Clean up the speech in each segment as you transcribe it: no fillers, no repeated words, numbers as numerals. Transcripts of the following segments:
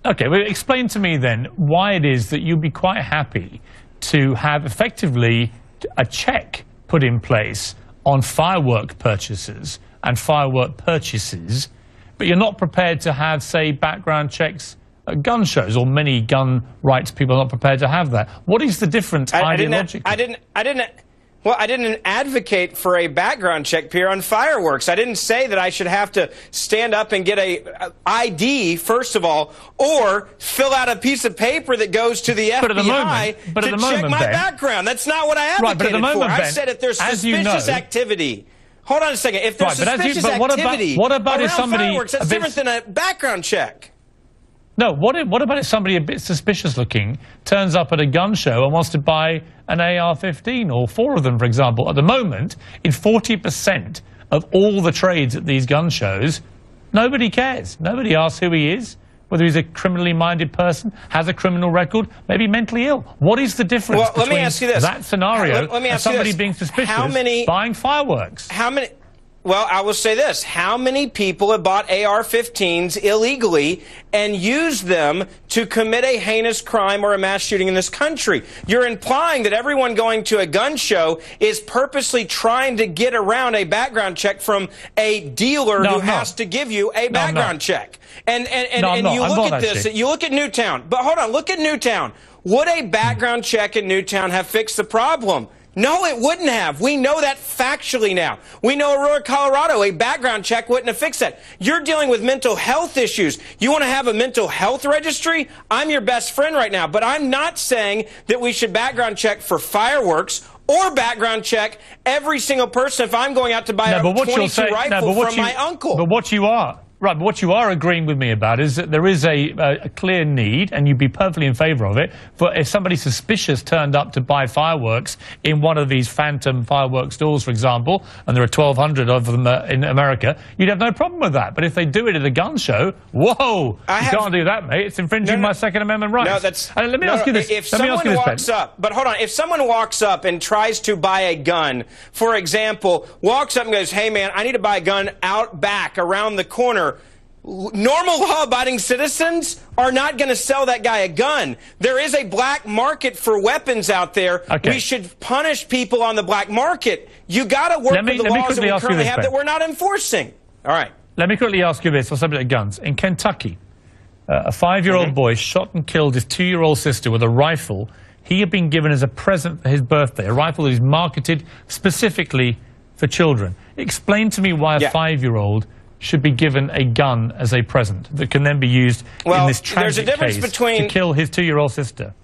Okay, well, explain to me then why it is that you'd be quite happy to have effectively a check put in place on firework purchases and firework purchases, but you're not prepared to have, say, background checks at gun shows, or many gun rights people are not prepared to have that. What is the difference ideologically? I didn't advocate for a background check, Pierre, on fireworks. I didn't say that I should have to stand up and get a ID, first of all, or fill out a piece of paper that goes to the FBI to check my background. That's not what I advocated for. I said if there's suspicious activity. Hold on a second. If there's suspicious activity around fireworks, that's different than a background check. No, what about if somebody a bit suspicious looking turns up at a gun show and wants to buy an AR-15 or 4 of them, for example? At the moment, in 40% of all the trades at these gun shows, nobody cares. Nobody asks who he is, whether he's a criminally minded person, has a criminal record, maybe mentally ill. What is the difference between that scenario and somebody being suspicious buying fireworks? Well, I will say this. How many people have bought AR-15s illegally and used them to commit a heinous crime or a mass shooting in this country? You're implying that everyone going to a gun show is purposely trying to get around a background check from a dealer who has to give you a background check. And you look at this, you look at Newtown. But hold on, look at Newtown. Would a background check in Newtown have fixed the problem? No, it wouldn't have. We know that factually now. We know Aurora, Colorado, a background check wouldn't have fixed that. You're dealing with mental health issues. You want to have a mental health registry? I'm your best friend right now, but I'm not saying that we should background check for fireworks or background check every single person if I'm going out to buy a .22 rifle from my uncle. But what you are... Right, but what you are agreeing with me about is that there is a clear need, and you'd be perfectly in favour of it, for if somebody suspicious turned up to buy fireworks in one of these phantom fireworks stores, for example, and there are 1,200 of them in America, you'd have no problem with that. But if they do it at a gun show, whoa, you can't do that, mate. It's infringing my Second Amendment rights. No, that's... let me ask you this. If someone walks up, but hold on, if someone walks up and tries to buy a gun, for example, walks up and goes, hey, man, I need to buy a gun out back around the corner, normal law-abiding citizens are not going to sell that guy a gun. There is a black market for weapons out there. Okay. We should punish people on the black market. You got to work with the laws that we currently have that we're not enforcing. All right. Let me quickly ask you this on subject of guns. In Kentucky, a 5-year-old boy shot and killed his 2-year-old sister with a rifle he had been given as a present for his birthday, a rifle that is marketed specifically for children. Explain to me why a 5-year-old should be given a gun as a present that can then be used in this tragic case to kill his 2-year-old sister.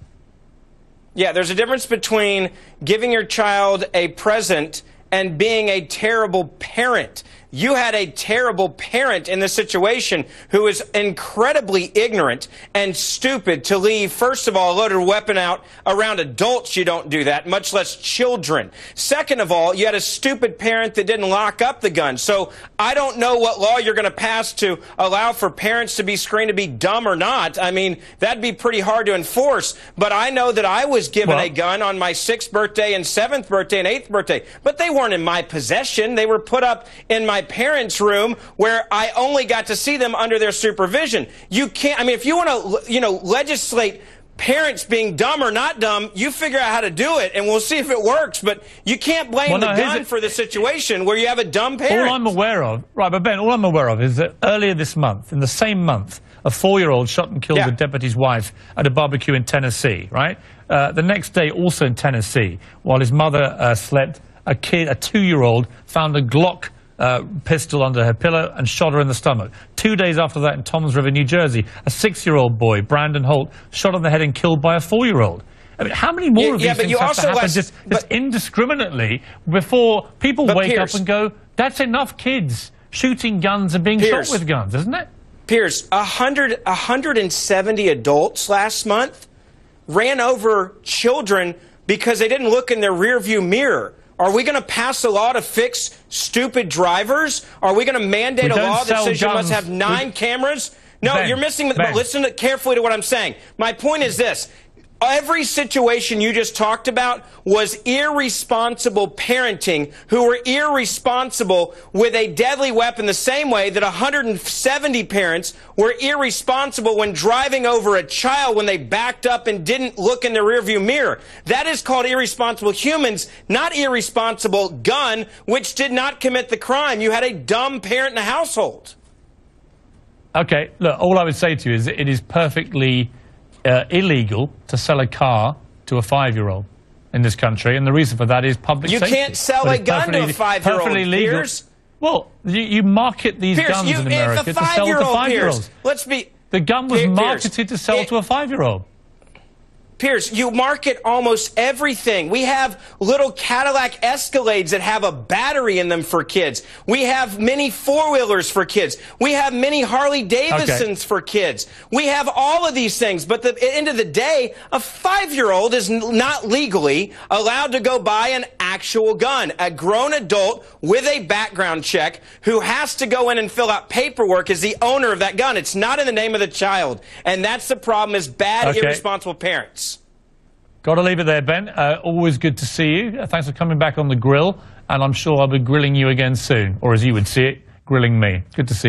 Yeah, there's a difference between giving your child a present and being a terrible parent. You had a terrible parent in this situation who is incredibly ignorant and stupid to leave, first of all, a loaded weapon out around adults. You don't do that, much less children. Second of all, you had a stupid parent that didn't lock up the gun. So I don't know what law you're going to pass to allow for parents to be screened to be dumb or not. I mean, that'd be pretty hard to enforce. But I know that I was given a gun on my 6th birthday and 7th birthday and 8th birthday. But they weren't in my possession. They were put up in my parents' room where I only got to see them under their supervision. You can't, I mean, if you want to, legislate parents being dumb or not dumb, you figure out how to do it, and we'll see if it works. But you can't blame the gun for the situation where you have a dumb parent. All I'm aware of, but Ben, all I'm aware of is that earlier this month, in the same month, a 4-year-old shot and killed a deputy's wife at a barbecue in Tennessee, right? The next day, also in Tennessee, while his mother slept, a 2-year-old found a Glock pistol under her pillow and shot her in the stomach. 2 days after that in Toms River, New Jersey, a 6-year-old boy, Brandon Holt, shot on the head and killed by a 4-year-old. I mean, how many more of these things have to happen just indiscriminately before people wake up and go, that's enough kids shooting guns and being shot with guns, isn't it? Piers, 170 adults last month ran over children because they didn't look in their rearview mirror. Are we going to pass a law to fix stupid drivers? Are we going to mandate a law that says you must have 9 cameras? No, you're missing, but listen carefully to what I'm saying. My point is this. Every situation you just talked about was irresponsible parenting who were irresponsible with a deadly weapon, the same way that 170 parents were irresponsible when driving over a child when they backed up and didn't look in the rearview mirror. That is called irresponsible humans, not irresponsible gun, which did not commit the crime. You had a dumb parent in the household. Okay, look, all I would say to you is that it is perfectly illegal to sell a car to a 5-year-old in this country, and the reason for that is public safety. You can't sell a gun to a 5-year-old, Piers. Well, you market these guns in America to sell to 5-year-olds. The gun was marketed to sell to a 5-year-old. Piers, you market almost everything. We have little Cadillac Escalades that have a battery in them for kids. We have mini four-wheelers for kids. We have mini Harley-Davidsons for kids. We have all of these things. But at the end of the day, a 5-year-old is not legally allowed to go buy an actual gun. A grown adult with a background check who has to go in and fill out paperwork is the owner of that gun. It's not in the name of the child. And that's the problem, is bad, irresponsible parents. Got to leave it there, Ben. Always good to see you. Thanks for coming back on the grill, and I'm sure I'll be grilling you again soon, or as you would see it, grilling me. Good to see you.